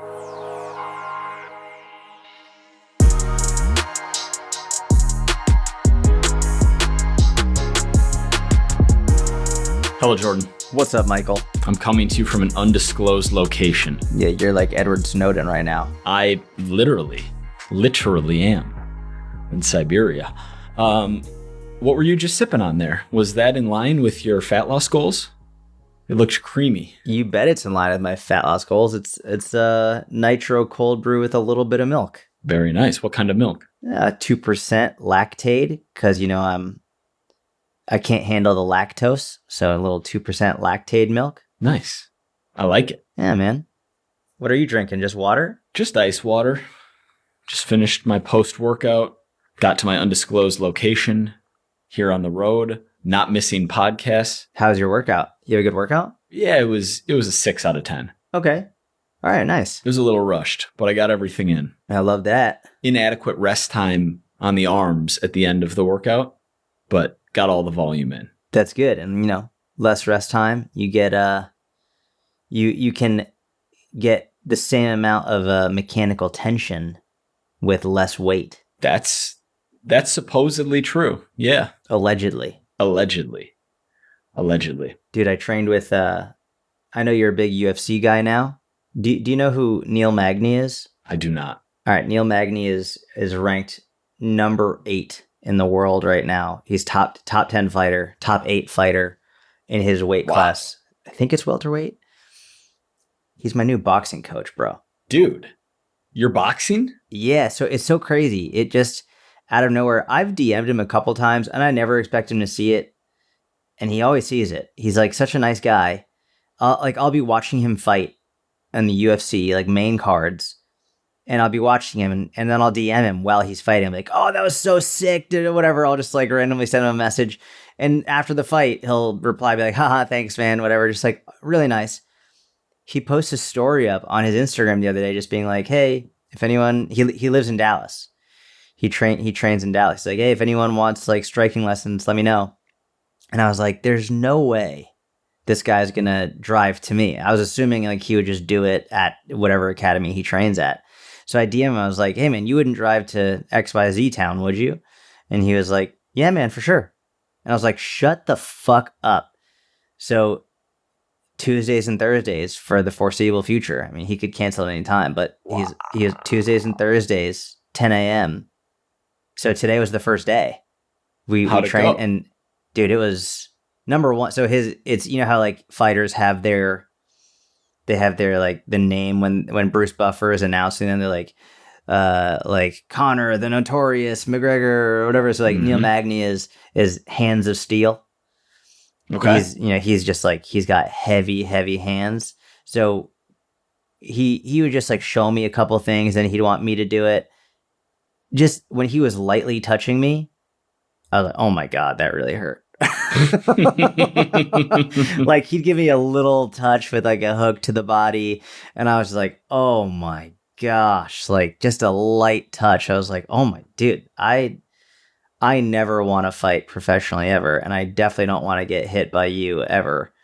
Hello, Jordan. What's up, Michael? I'm coming to you from an undisclosed location. Yeah, you're like Edward Snowden right now. I literally am in Siberia. What were you just sipping on there? Was that in line with your fat loss goals? It looks creamy. You bet it's in line with my fat loss goals. It's a nitro cold brew with a little bit of milk. Very nice. What kind of milk? 2% lactate, because I can't handle the lactose, so a little 2% lactate milk. Nice. I like it. Yeah, man. What are you drinking? Just water? Just ice water. Just finished my post-workout. Got to my undisclosed location here on the road. Not missing podcasts. How's your workout? You have a good workout? Yeah, it was a 6 out of 10. Okay. All right, nice. It was a little rushed, but I got everything in. I love that. Inadequate rest time on the arms at the end of the workout, but got all the volume in. That's good. And, less rest time, you get, you can get the same amount of mechanical tension with less weight. That's supposedly true. Yeah. Allegedly. Dude, I trained with, I know you're a big UFC guy now. Do you know who Neil Magny is? I do not. All right. Neil Magny is ranked number 8 in the world right now. He's top 10 fighter, top 8 fighter in his weight class. I think it's welterweight. He's my new boxing coach, bro. Dude, you're boxing? Yeah. So it's so crazy. It just out of nowhere. I've DM'd him a couple times and I never expect him to see it. And he always sees it. He's like such a nice guy. I'll be watching him fight in the UFC, like main cards. And I'll be watching him, and then I'll DM him while he's fighting. I'm like, oh, that was so sick, dude, whatever. I'll just like randomly send him a message. And after the fight, he'll reply, be like, haha, thanks, man, whatever. Just like really nice. He posts a story up on his Instagram the other day, just being like, hey, if anyone, he lives in Dallas. He trains in Dallas. He's like, hey, if anyone wants like striking lessons, let me know. And I was like, there's no way this guy's going to drive to me. I was assuming like he would just do it at whatever academy he trains at. So I DM him, I was like, hey man, you wouldn't drive to XYZ town, would you? And he was like, yeah man, for sure. And I was like, shut the fuck up. So Tuesdays and Thursdays for the foreseeable future. I mean, he could cancel at any time, but he has Tuesdays and Thursdays, 10 a.m. So today was the first day. We trained, and dude, it was number one. So it's how like fighters have their like the name when Bruce Buffer is announcing them, they're like Connor, the Notorious, McGregor, or whatever. So like Neil Magny is Hands of Steel. Okay. He's just like, he's got heavy hands. So he would just like show me a couple things and he'd want me to do it. Just when he was lightly touching me, I was like, oh my God, that really hurt. Like he'd give me a little touch with like a hook to the body, and I was just like, oh my gosh, like just a light touch. I was like, oh my dude, I never want to fight professionally ever, and I definitely don't want to get hit by you ever.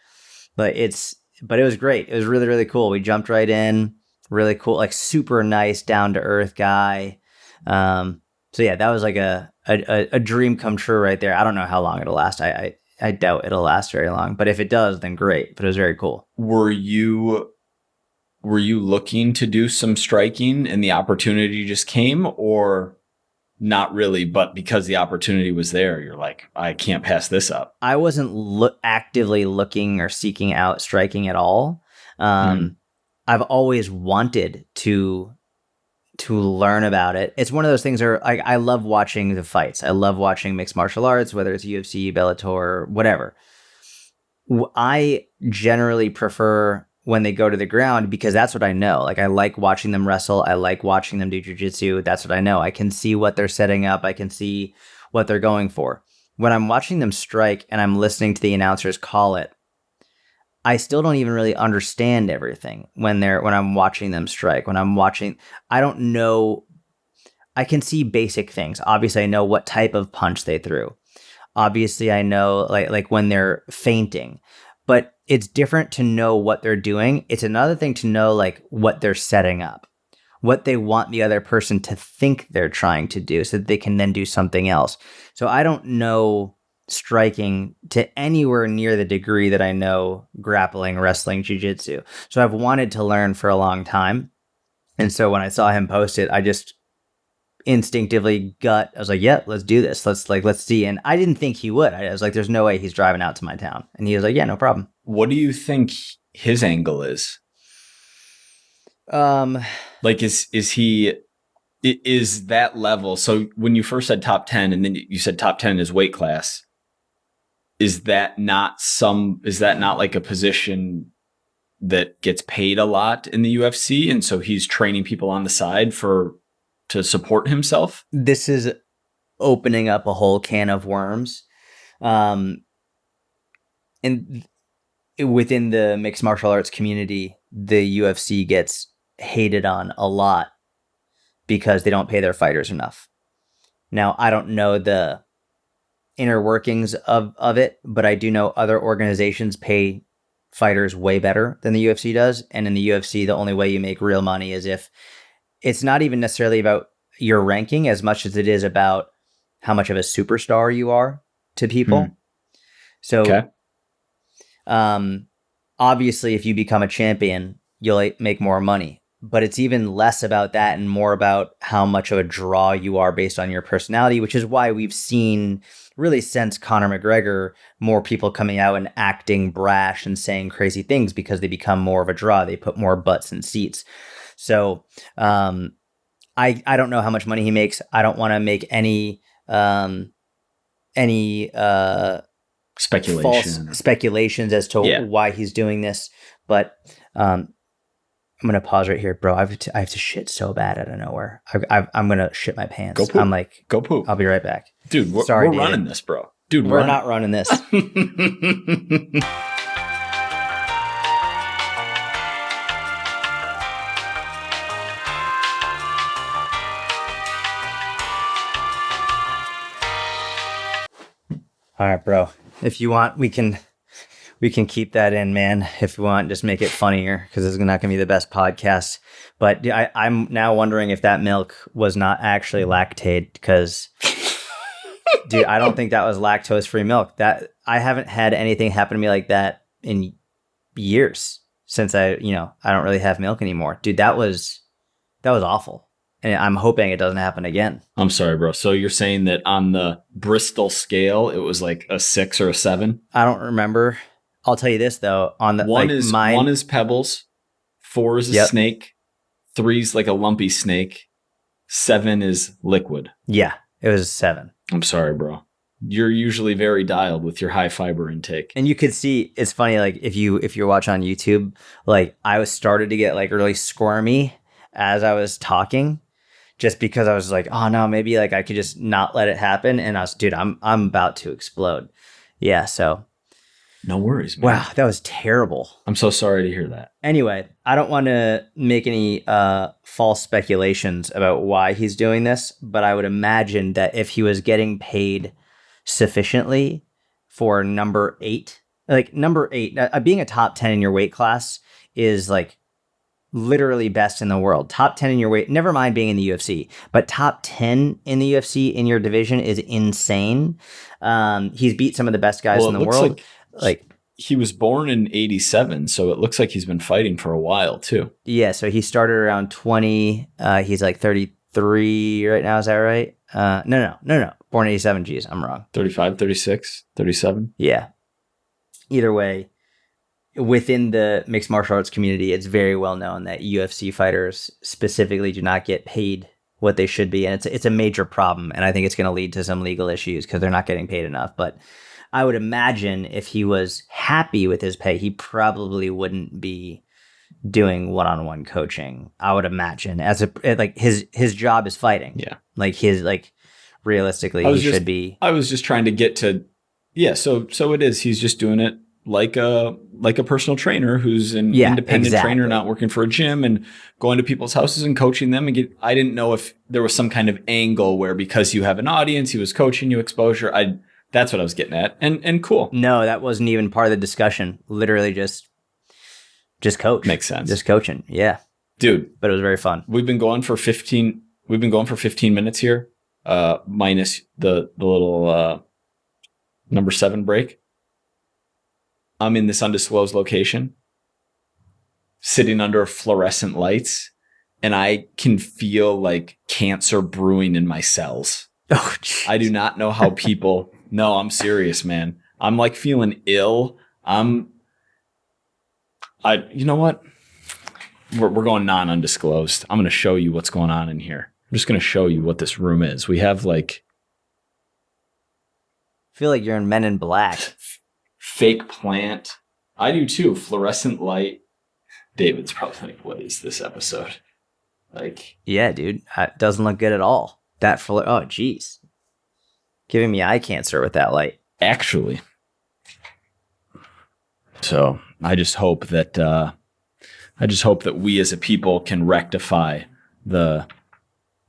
But it was great. It was really, really cool. We jumped right in, really cool, like super nice, down to earth guy. So yeah, that was like a dream come true right there. I don't know how long it'll last. I doubt it'll last very long, but if it does, then great. But it was very cool. Were you looking to do some striking and the opportunity just came, or not really, but because the opportunity was there, you're like, I can't pass this up? I wasn't actively looking or seeking out striking at all. I've always wanted to learn about it. It's one of those things where I love watching the fights. I love watching mixed martial arts, whether it's UFC, Bellator, whatever. I generally prefer when they go to the ground because that's what I know. Like I like watching them wrestle. I like watching them do jiu-jitsu. That's what I know. I can see what they're setting up. I can see what they're going for. When I'm watching them strike and I'm listening to the announcers call it, I still don't even really understand everything when I'm watching them strike. I don't know. I can see basic things. Obviously, I know what type of punch they threw. Obviously, I know like when they're feinting. But it's different to know what they're doing. It's another thing to know like what they're setting up, what they want the other person to think they're trying to do so that they can then do something else. So I don't know striking to anywhere near the degree that I know grappling, wrestling, jiu-jitsu. So I've wanted to learn for a long time. And so when I saw him post it, I just instinctively I was like, yeah, let's do this. Let's see. And I didn't think he would. I was like, there's no way he's driving out to my town. And he was like, yeah, no problem. What do you think his angle is? Like, is that level? So when you first said top 10 and then you said top 10 is weight class, is that not like a position that gets paid a lot in the UFC? And so he's training people on the side to support himself? This is opening up a whole can of worms. And within the mixed martial arts community, the UFC gets hated on a lot because they don't pay their fighters enough. Now, I don't know the inner workings of it, but I do know other organizations pay fighters way better than the UFC does. And in the UFC, the only way you make real money is if it's not even necessarily about your ranking as much as it is about how much of a superstar you are to people. So, obviously, if you become a champion, you'll make more money. But it's even less about that and more about how much of a draw you are based on your personality, which is why we've seen really since Conor McGregor, more people coming out and acting brash and saying crazy things because they become more of a draw. They put more butts in seats. So I don't know how much money he makes. I don't want to make any false speculations as to why he's doing this. But I'm gonna pause right here, bro. I have to shit so bad out of nowhere. I'm gonna shit my pants. Go poop. I'm like, go poop. I'll be right back, dude. We're running this, bro. Dude, we're not running this. All right, bro. If you want, we can keep that in, man. If you want, just make it funnier because it's not going to be the best podcast. But I'm now wondering if that milk was not actually lactate because, dude, I don't think that was lactose-free milk. That I haven't had anything happen to me like that in years since I don't really have milk anymore. Dude, that was awful. And I'm hoping it doesn't happen again. I'm sorry, bro. So you're saying that on the Bristol scale, it was like a 6 or a 7? I don't remember. I'll tell you this though. On the one is pebbles, 4 is a snake, 3 is like a lumpy snake, 7 is liquid. Yeah, it was a 7. I'm sorry, bro. You're usually very dialed with your high fiber intake. And you could see, it's funny, like if you watch on YouTube, like I was started to get like really squirmy as I was talking. Just because I was like, oh no, maybe like I could just not let it happen. And I was, dude, I'm about to explode. Yeah, so. No worries, man. Wow, that was terrible. I'm so sorry to hear that. Anyway, I don't want to make any false speculations about why he's doing this, but I would imagine that if he was getting paid sufficiently for number 8, being a top 10 in your weight class is like literally best in the world. Top 10 in your weight, never mind being in the UFC, but top 10 in the UFC in your division is insane. He's beat some of the best guys in the world. Like he was born in 87, so it looks like he's been fighting for a while too. Yeah, so he started around 20. He's like 33 right now, is that right? No. Born 87, geez, I'm wrong. 35, 36, 37? Yeah. Either way, within the mixed martial arts community, it's very well known that UFC fighters specifically do not get paid what they should be. And it's a major problem. And I think it's going to lead to some legal issues because they're not getting paid enough. But I would imagine if he was happy with his pay, he probably wouldn't be doing one-on-one coaching. I would imagine his job is fighting. Yeah. Realistically, should be. I was just trying to get to, So it is. He's just doing it like a personal trainer who's an independent trainer, not working for a gym and going to people's houses and coaching them. I didn't know if there was some kind of angle where because you have an audience, he was coaching you exposure. That's what I was getting at. And cool. No, that wasn't even part of the discussion. Literally just coach. Makes sense. Just coaching. Yeah. Dude. But it was very fun. We've been going for 15 minutes here. Minus the little number 7 break. I'm in this undisclosed location, sitting under fluorescent lights, and I can feel like cancer brewing in my cells. Oh, geez. I do not know how people. No, I'm serious, man. I'm like feeling ill. You know what? We're going non-undisclosed. I'm going to show you what's going on in here. I'm just going to show you what this room is. We have like. I feel like you're in Men in Black. Fake plant. I do too. Fluorescent light. David's probably like, what is this episode? Like. Yeah, dude. It doesn't look good at all. Oh, geez. Giving me eye cancer with that light. Actually. So I just hope that we as a people can rectify the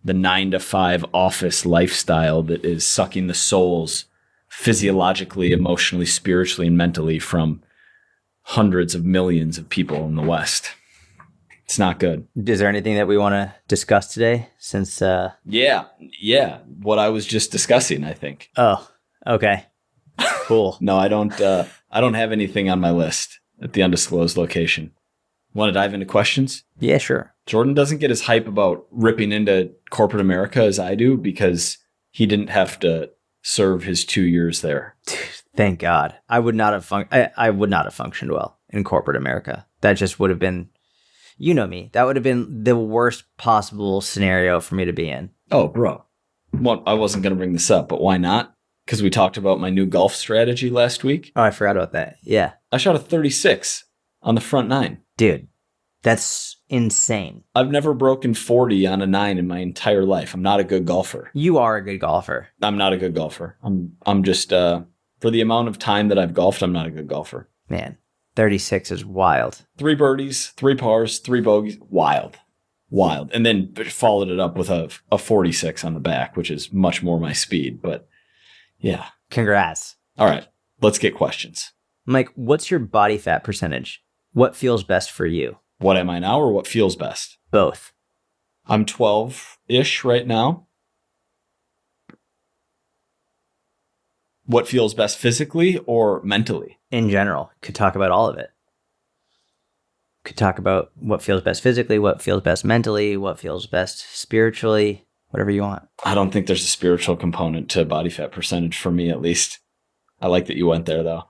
9-to-5 office lifestyle that is sucking the souls physiologically, emotionally, spiritually, and mentally from hundreds of millions of people in the West. It's not good. Is there anything that we want to discuss today? Since Yeah. What I was just discussing, I think. Oh, okay. Cool. No, I don't have anything on my list at the undisclosed location. Want to dive into questions? Yeah, sure. Jordan doesn't get as hype about ripping into corporate America as I do because he didn't have to serve his 2 years there. Thank God. I would not have I would not have functioned well in corporate America. That just would have been, you know me, that would have been the worst possible scenario for me to be in. Oh, bro. Well, I wasn't going to bring this up, but why not? Because we talked about my new golf strategy last week. Oh, I forgot about that. Yeah. I shot a 36 on the front 9. Dude, that's insane. I've never broken 40 on a 9 in my entire life. I'm not a good golfer. You are a good golfer. I'm not a good golfer. I'm just, for the amount of time that I've golfed, I'm not a good golfer. Man, 36 is wild. 3 birdies, 3 pars, 3 bogeys. Wild. And then followed it up with a 46 on the back, which is much more my speed. But yeah. Congrats. All right. Let's get questions. Mike, what's your body fat percentage? What feels best for you? What am I now or what feels best? Both. I'm 12-ish right now. What feels best physically or mentally? In general. Could talk about all of it. Could talk about what feels best physically, what feels best mentally, what feels best spiritually, whatever you want. I don't think there's a spiritual component to body fat percentage for me, at least. I like that you went there, though.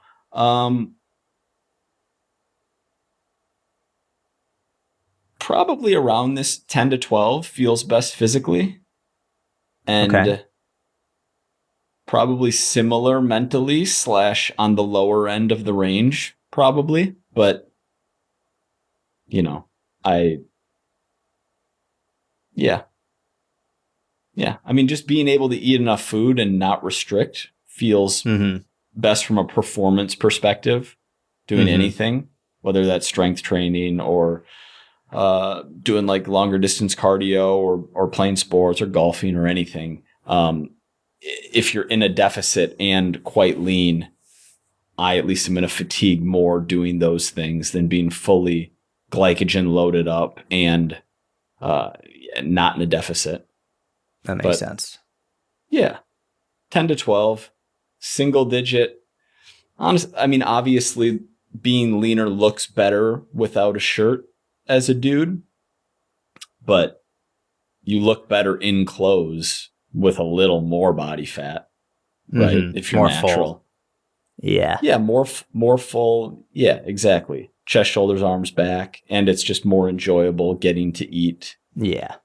Probably around this 10 to 12 feels best physically. And okay. Probably similar mentally / on the lower end of the range, probably. But, you know, yeah. I mean, just being able to eat enough food and not restrict feels best from a performance perspective, doing anything, whether that's strength training or doing like longer distance cardio or playing sports or golfing or anything. If you're in a deficit and quite lean, I at least am going to fatigue more doing those things than being fully glycogen loaded up and not in a deficit. That makes sense. Yeah. 10 to 12, single digit. I mean, obviously being leaner looks better without a shirt as a dude, but you look better in clothes with a little more body fat, right? If you're more natural. Full. Yeah. Yeah, more full. Yeah, exactly. Chest, shoulders, arms, back. And it's just more enjoyable getting to eat. Yeah.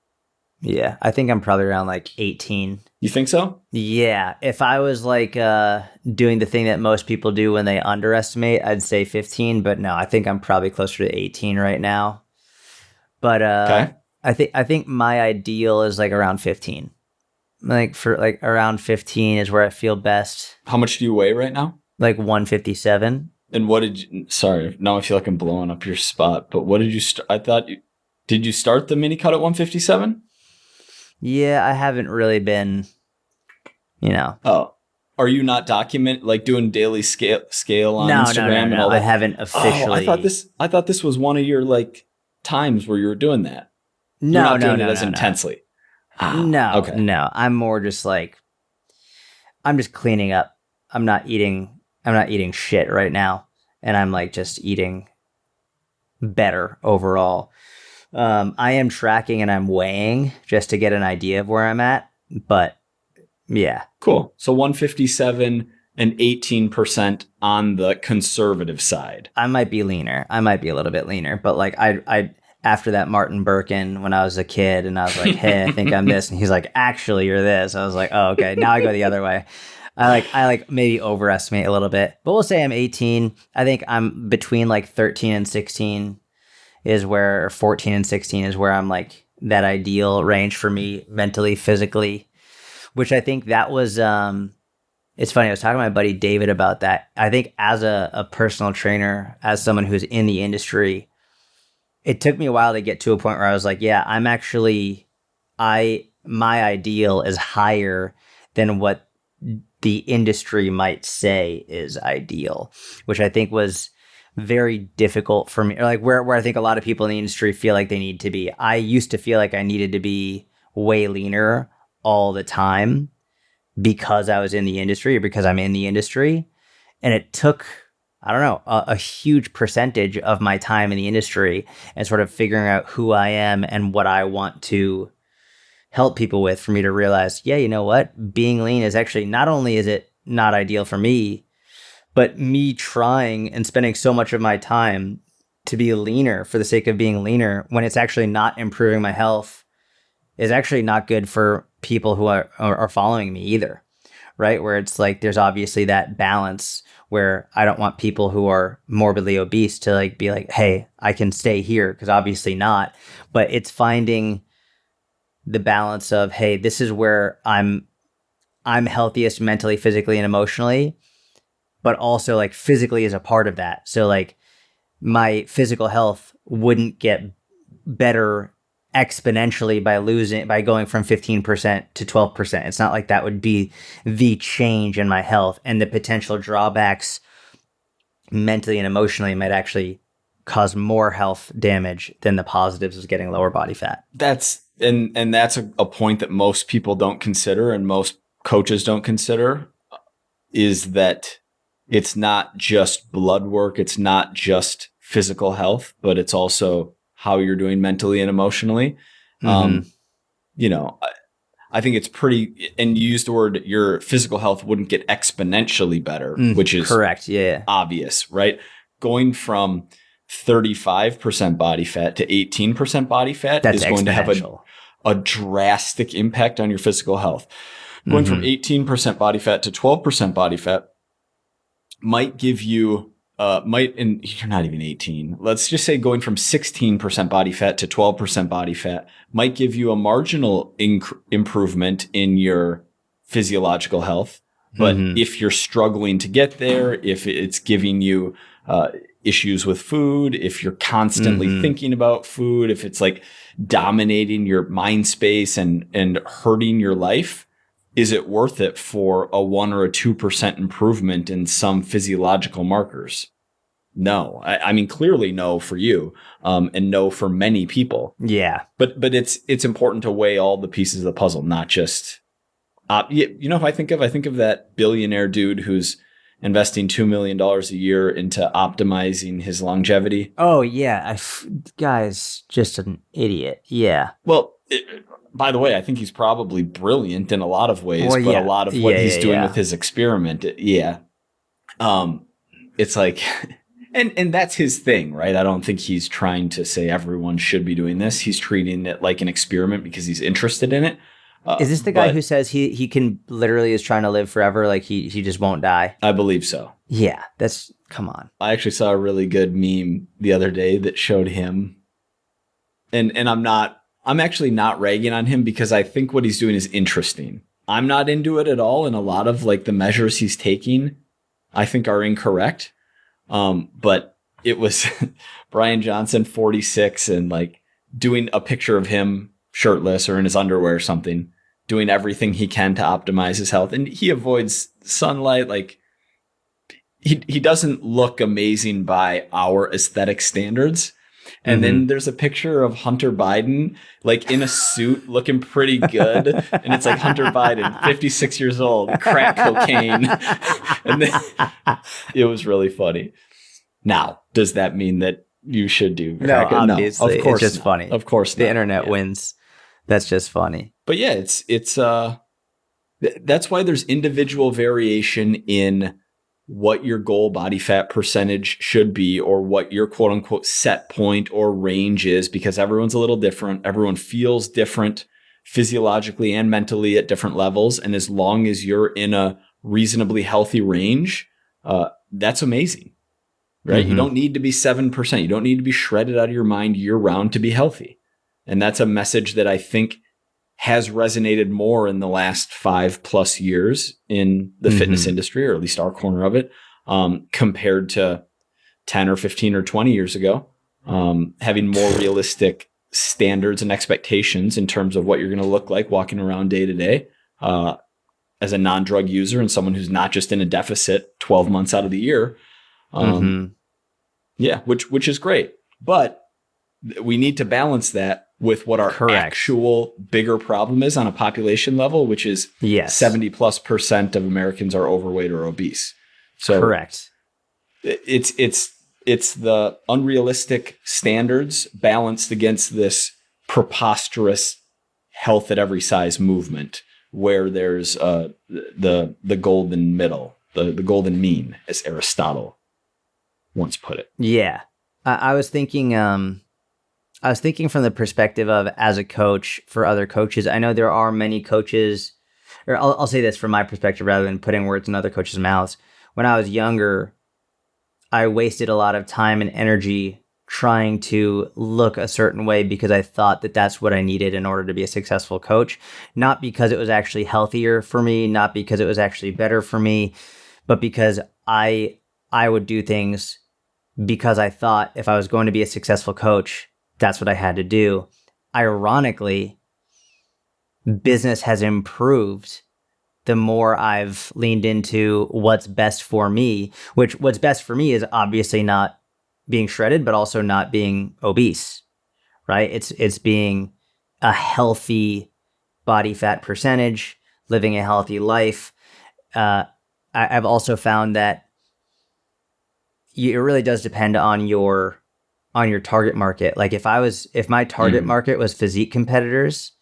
I think I'm probably around like 18. You think so? Yeah. If I was like doing the thing that most people do when they underestimate, I'd say 15. But no, I think I'm probably closer to 18 right now. But okay. I think my ideal is like around 15. Like for like around 15 is where I feel best. How much do you weigh right now? Like 157. And sorry, now I feel like I'm blowing up your spot, but what did you did you start the mini cut at 157? Yeah, I haven't really been, Oh, are you not doing daily scale on Instagram and all that? I haven't officially. I thought this was one of your like times where you were doing that. You're not doing it as intensely. No. I'm more just like, I'm just cleaning up. I'm not eating shit right now. And I'm like just eating better overall. I am tracking and I'm weighing just to get an idea of where I'm at. But yeah. Cool. So 157 and 18% on the conservative side. I might be leaner. I might be a little bit leaner. But like I after that Martin Birkin when I was a kid and I was like, hey, I think I'm this. And he's like, actually, you're this. I was like, oh, okay. Now I go the other way. I like maybe overestimate a little bit, but we'll say I'm 18. I think I'm between like 13 and 16 is where, or 14 and 16 is where I'm like that ideal range for me mentally, physically, which I think that was, it's funny. I was talking to my buddy David about that. I think as a personal trainer, as someone who's in the industry, it took me a while to get to a point where I was like, yeah, my ideal is higher than what the industry might say is ideal, which I think was very difficult for me. Or like where I think a lot of people in the industry feel like they need to be. I used to feel like I needed to be way leaner all the time because I was in the industry or because I'm in the industry. And it took, I don't know, a huge percentage of my time in the industry and sort of figuring out who I am and what I want to help people with for me to realize, yeah, you know what? Being lean is actually, not only is it not ideal for me, but me trying and spending so much of my time to be leaner for the sake of being leaner when it's actually not improving my health is actually not good for people who are following me either, right? Where it's like, there's obviously that balance where I don't want people who are morbidly obese to like be like, hey, I can stay here, because obviously not. But it's finding the balance of, hey, this is where I'm healthiest mentally, physically, and emotionally, but also like physically is a part of that. So like my physical health wouldn't get better exponentially by going from 15% to 12%. It's not like that would be the change in my health, and the potential drawbacks mentally and emotionally might actually cause more health damage than the positives of getting lower body fat. That's a point that most people don't consider and most coaches don't consider, is that it's not just blood work, it's not just physical health, but it's also how you're doing mentally and emotionally. Mm-hmm. I think it's pretty, and you used the word, your physical health wouldn't get exponentially better, which is correct. Yeah. Obvious, right? Going from 35% body fat to 18% body fat is going to have a drastic impact on your physical health. Going from 18% body fat to 12% body fat might give you, and you're not even 18. Let's just say going from 16% body fat to 12% body fat might give you a marginal improvement in your physiological health. But if you're struggling to get there, if it's giving you issues with food, if you're constantly thinking about food, if it's like dominating your mind space and hurting your life, is it worth it for a 1 or a 2% improvement in some physiological markers? No. I mean, clearly no for you, and no for many people. Yeah. But it's important to weigh all the pieces of the puzzle, not just, if I think of that billionaire dude who's investing $2 million a year into optimizing his longevity. Oh yeah. Guy's just an idiot. Yeah. Well, by the way, I think he's probably brilliant in a lot of ways, but a lot of what he's doing with his experiment, it's like, and that's his thing, right? I don't think he's trying to say everyone should be doing this. He's treating it like an experiment because he's interested in it. Is this the guy who says he can literally is trying to live forever? Like he just won't die? I believe so. Yeah, come on. I actually saw a really good meme the other day that showed him, and I'm actually not ragging on him because I think what he's doing is interesting. I'm not into it at all, and a lot of like the measures he's taking, I think are incorrect. But it was Brian Johnson, 46, and like doing a picture of him shirtless or in his underwear or something. doing everything he can to optimize his health. And he avoids sunlight. Like he doesn't look amazing by our aesthetic standards. And then there's a picture of Hunter Biden, like in a suit, looking pretty good. And it's like Hunter Biden, 56 years old, crack cocaine. And then it was really funny. Now, does that mean that you should do crack? No, obviously. No, of course it's just not. funny. Of course the not. internet wins. That's just funny. But yeah, it's that's why there's individual variation in what your goal body fat percentage should be, or what your quote unquote set point or range is, because everyone's a little different. Everyone feels different physiologically and mentally at different levels. And as long as you're in a reasonably healthy range, that's amazing, right? You don't need to be 7%. You don't need to be shredded out of your mind year round to be healthy. And that's a message that I think has resonated more in the last 5+ years in the fitness industry, or at least our corner of it, compared to 10 or 15 or 20 years ago, having more realistic standards and expectations in terms of what you're going to look like walking around day to day as a non-drug user and someone who's not just in a deficit 12 months out of the year. Yeah, which is great. But we need to balance that with what our actual bigger problem is on a population level, which is 70+% of Americans are overweight or obese. So it's the unrealistic standards balanced against this preposterous health at every size movement, where there's the golden middle, the golden mean, as Aristotle once put it. Yeah, I was thinking. I was thinking from the perspective of, as a coach for other coaches. I know there are many coaches, or I'll say this from my perspective rather than putting words in other coaches' mouths. When I was younger, I wasted a lot of time and energy trying to look a certain way because I thought that that's what I needed in order to be a successful coach. Not because it was actually healthier for me, not because it was actually better for me, but because I would do things because I thought if I was going to be a successful coach, that's what I had to do. Ironically, business has improved the more I've leaned into what's best for me, which what's best for me is obviously not being shredded, but also not being obese, right? It's being a healthy body fat percentage, living a healthy life. I've also found that it really does depend on your target market. Like if my target market was physique competitors,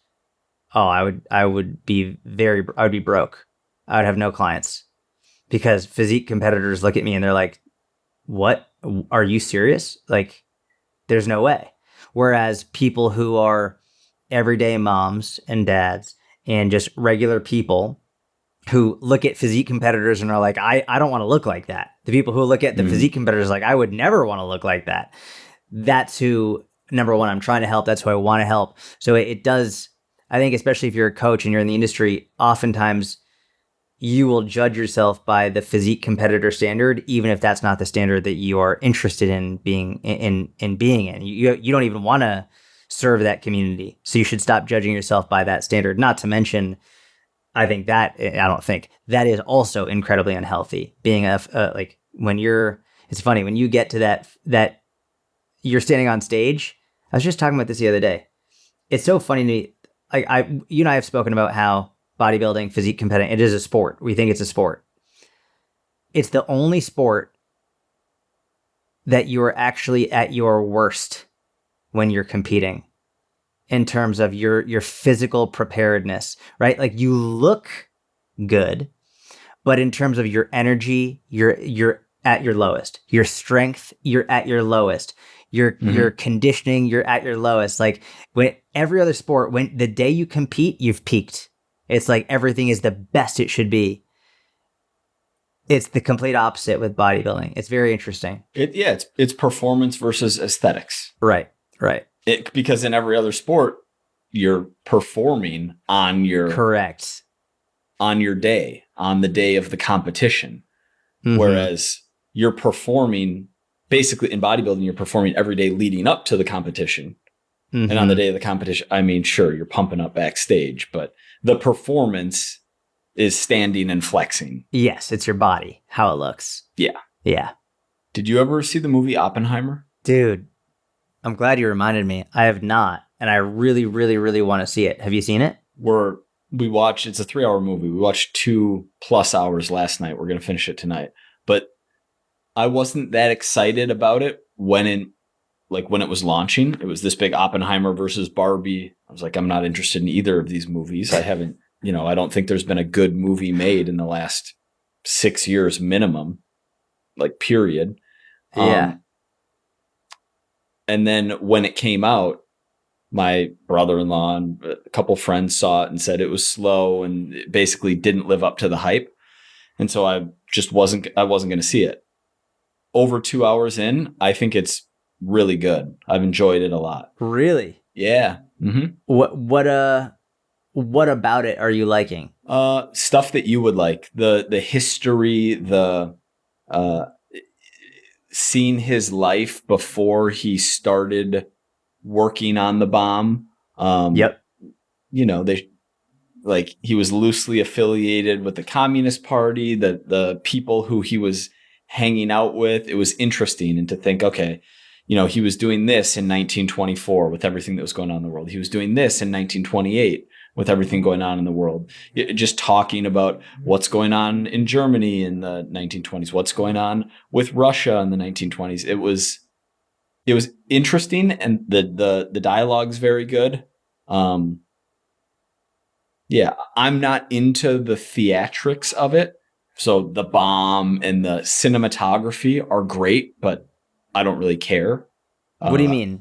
I would be broke. I would have no clients, because physique competitors look at me and they're like, "What? Are you serious? Like, there's no way." Whereas people who are everyday moms and dads and just regular people who look at physique competitors and are like, I don't want to look like that. The people who look at the physique competitors like, I would never want to look like that. That's who, number one, I'm trying to help. That's who I want to help. So it does, I think, especially if you're a coach and you're in the industry, oftentimes you will judge yourself by the physique competitor standard, even if that's not the standard that you are interested in being in. You don't even want to serve that community. So you should stop judging yourself by that standard. Not to mention, I don't think that is also incredibly unhealthy. Being it's funny when you get to that you're standing on stage. I was just talking about this the other day. It's so funny to me. You and I have spoken about how bodybuilding, physique competition, it is a sport. We think it's a sport. It's the only sport that you are actually at your worst when you're competing in terms of your physical preparedness, right? Like, you look good, but in terms of your energy, you're at your lowest. Your strength, you're at your lowest. Your conditioning, you're at your lowest. Like, when every other sport, when the day you compete, you've peaked. It's like everything is the best it should be. It's the complete opposite with bodybuilding. It's very interesting. It's performance versus aesthetics. Right. Because in every other sport, you're performing on your day, on the day of the competition. Whereas you're performing, basically in bodybuilding, you're performing every day leading up to the competition. And on the day of the competition, I mean, sure, you're pumping up backstage, but the performance is standing and flexing. Yes, it's your body, how it looks. Yeah. Yeah. Did you ever see the movie Oppenheimer? Dude, I'm glad you reminded me. I have not, and I really, really, really want to see it. Have you seen it? We watched, it's a 3-hour movie. We watched 2+ hours last night. We're going to finish it tonight. But I wasn't that excited about it when it was launching. It was this big Oppenheimer versus Barbie. I was like, I'm not interested in either of these movies. I haven't, I don't think there's been a good movie made in the last 6 years minimum, period. Yeah. And then when it came out, my brother-in-law and a couple friends saw it and said it was slow and it basically didn't live up to the hype. And so I wasn't going to see it. Over 2 hours in, I think it's really good. I've enjoyed it a lot. Really? Yeah. Mm-hmm. What about it are you liking? Stuff that you would like. The history, seeing his life before he started working on the bomb. Yep. He was loosely affiliated with the Communist Party, the people who he was hanging out with. It was interesting, and to think, okay, he was doing this in 1924 with everything that was going on in the world. He was doing this in 1928 with everything going on in the world. Just talking about what's going on in Germany in the 1920s, what's going on with Russia in the 1920s. It was interesting, and the dialogue's very good. Yeah, I'm not into the theatrics of it. So the bomb and the cinematography are great, but I don't really care. What do you mean?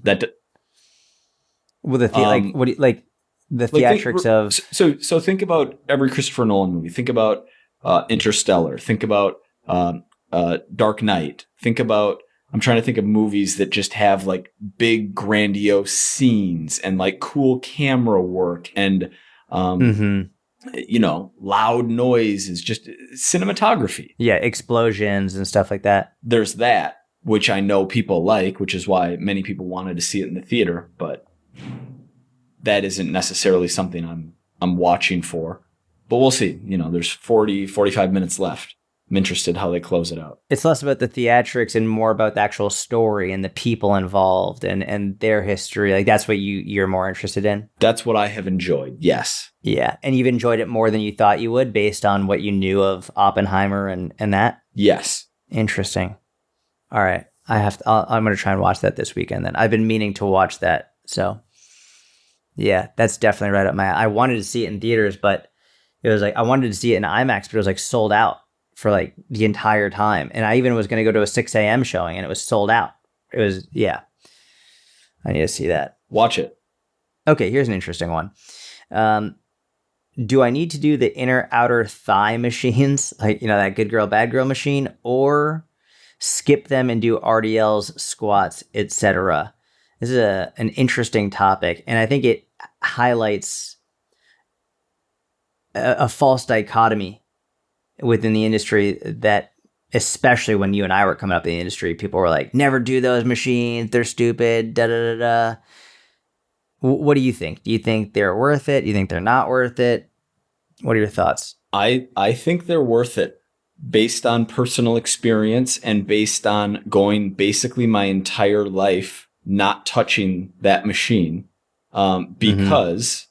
With the the theatrics of? So think about every Christopher Nolan movie. Think about Interstellar. Think about Dark Knight. Think about, I'm trying to think of movies that just have big grandiose scenes and cool camera work and loud noises, just cinematography. Yeah, explosions and stuff like that. There's that, which I know people like, which is why many people wanted to see it in the theater, but that isn't necessarily something I'm watching for. But we'll see. There's 45 minutes left. I'm interested how they close it out. It's less about the theatrics and more about the actual story and the people involved and their history. That's what you're more interested in? That's what I have enjoyed, yes. Yeah, and you've enjoyed it more than you thought you would based on what you knew of Oppenheimer and that? Yes. Interesting. All right. I'm going to try and watch that this weekend then. I've been meaning to watch that. So yeah, that's definitely right up my alley. I wanted to see it in theaters, but it was I wanted to see it in IMAX, but it was sold out for the entire time. And I even was going to go to a 6 a.m. showing and it was sold out. It was, yeah. I need to see that. Watch it. Okay, here's an interesting one. Do I need to do the inner outer thigh machines, that good girl, bad girl machine, or skip them and do RDLs, squats, etc.? This is an interesting topic, and I think it highlights a false dichotomy within the industry that, especially when you and I were coming up in the industry, people were like, never do those machines, they're stupid, da-da-da-da. What do you think? Do you think they're worth it? Do you think they're not worth it? What are your thoughts? I think they're worth it based on personal experience and based on going basically my entire life not touching that machine, because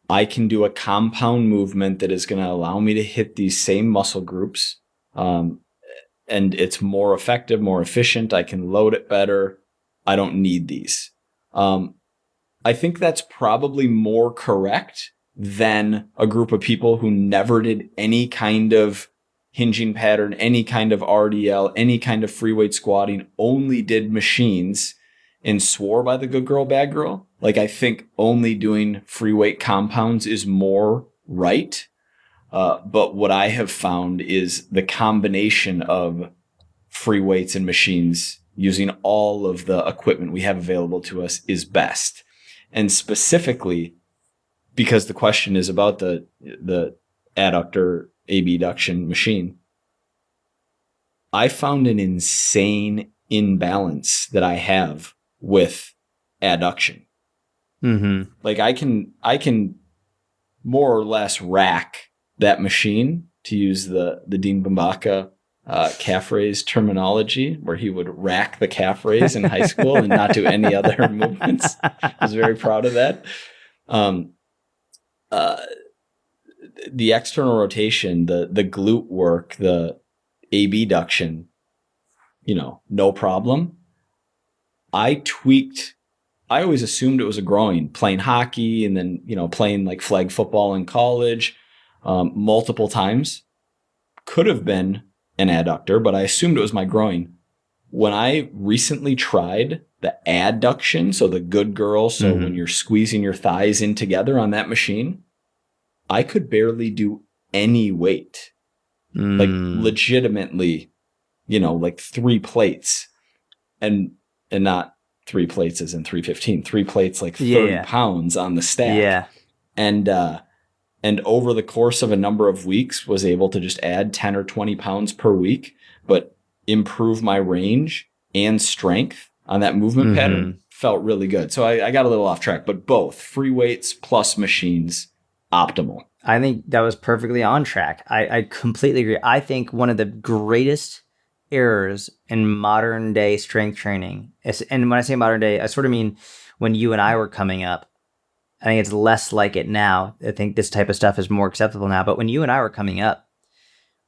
I can do a compound movement that is going to allow me to hit these same muscle groups, and it's more effective, more efficient. I can load it better. I don't need these. I think that's probably more correct than a group of people who never did any kind of hinging pattern, any kind of RDL, any kind of free weight squatting, only did machines and swore by the good girl, bad girl. I think only doing free weight compounds is more right. But what I have found is the combination of free weights and machines using all of the equipment we have available to us is best. And specifically, because the question is about the adductor abduction machine, I found an insane imbalance that I have with adduction. Mm-hmm. Like I can more or less rack that machine, to use the Dean Bambaka calf raise terminology, where he would rack the calf raise in high school and not do any other movements. I was very proud of that. The external rotation, the glute work, the abduction, no problem. I always assumed it was a groin, playing hockey and then, playing like flag football in college multiple times. Could have been an adductor, but I assumed it was my groin. When I recently tried the adduction, so the good girl, so when you're squeezing your thighs in together on that machine, I could barely do any weight. Like legitimately, like 3 plates. And not 3 plates as in 315, 3 plates, like 30 pounds on the stack. Yeah. And over the course of a number of weeks was able to just add 10 or 20 pounds per week, but improve my range and strength on that movement pattern. Felt really good. So I got a little off track, but both free weights plus machines, optimal. I think that was perfectly on track. I completely agree. I think one of the greatest errors in modern day strength training, and when I say modern day, I sort of mean when you and I were coming up. I think it's less like it now. I think this type of stuff is more acceptable now. But when you and I were coming up,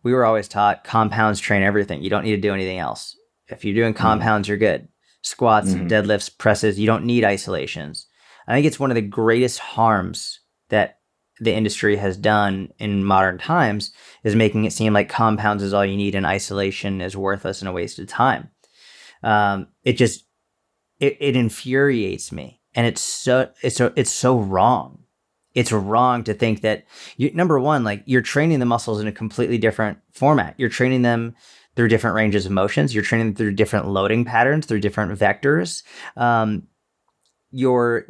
we were always taught compounds train everything. You don't need to do anything else. If you're doing compounds, you're good. Squats, deadlifts, presses, you don't need isolations. I think it's one of the greatest harms that the industry has done in modern times is making it seem like compounds is all you need and isolation is worthless and a waste of time. It infuriates me. And it's so wrong. It's wrong to think that number one, like you're training the muscles in a completely different format. You're training them through different ranges of motions. You're training them through different loading patterns, through different vectors. Your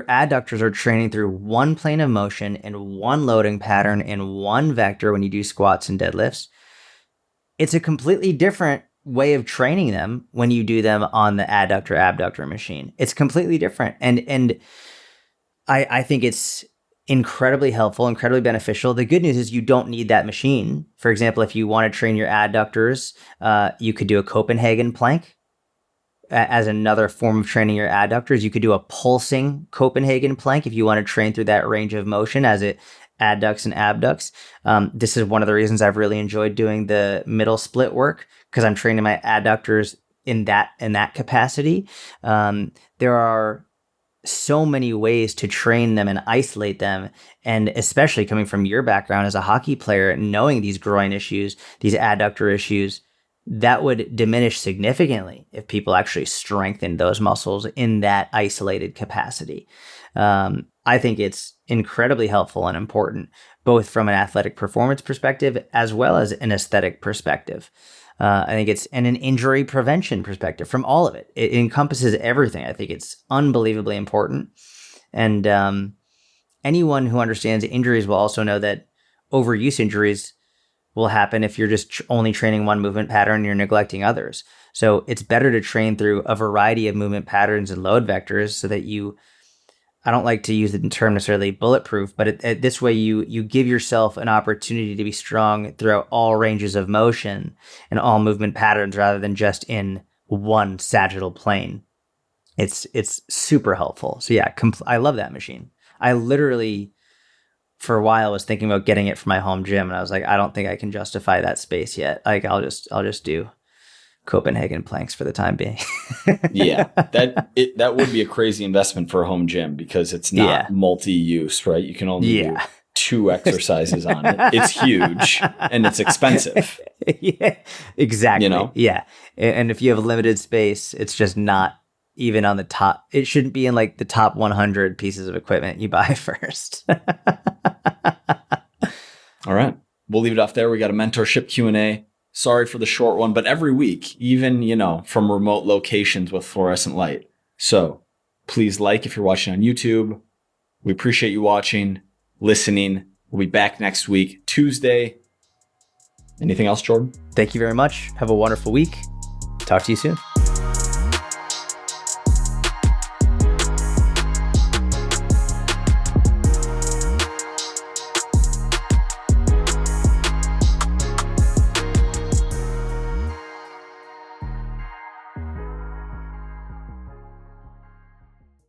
adductors are training through one plane of motion and one loading pattern and one vector when you do squats and deadlifts. It's a completely different way of training them when you do them on the adductor abductor machine. It's completely different. And I think it's incredibly helpful, incredibly beneficial. The good news is you don't need that machine. For example, if you want to train your adductors, you could do a Copenhagen plank as another form of training your adductors. You could do a pulsing Copenhagen plank if you want to train through that range of motion as it adducts and abducts. This is one of the reasons I've really enjoyed doing the middle split work, because I'm training my adductors in that capacity. There are so many ways to train them and isolate them. And especially coming from your background as a hockey player, knowing these groin issues, these adductor issues, that would diminish significantly if people actually strengthened those muscles in that isolated capacity. I think it's incredibly helpful and important, both from an athletic performance perspective as well as an aesthetic perspective. I think it's and an injury prevention perspective from all of it. It encompasses everything. I think it's unbelievably important. And anyone who understands injuries will also know that overuse injuries will happen if you're just only training one movement pattern and you're neglecting others. So it's better to train through a variety of movement patterns and load vectors so that I don't like to use the term necessarily bulletproof, but this way you give yourself an opportunity to be strong throughout all ranges of motion and all movement patterns rather than just in one sagittal plane. It's super helpful. So yeah, I love that machine. I literally, for a while, was thinking about getting it for my home gym, and I was like, I don't think I can justify that space yet. Like I'll just do Copenhagen planks for the time being. Yeah, that would be a crazy investment for a home gym because it's not multi-use, right? You can only do 2 exercises on it. It's huge and it's expensive. Yeah, exactly. Yeah. And if you have a limited space, it's just not even on the top. It shouldn't be in like the top 100 pieces of equipment you buy first. All right. We'll leave it off there. We got a mentorship Q&A. Sorry for the short one, but every week, even, from remote locations with fluorescent light. So please like if you're watching on YouTube. We appreciate you watching, listening. We'll be back next week, Tuesday. Anything else, Jordan? Thank you very much. Have a wonderful week. Talk to you soon.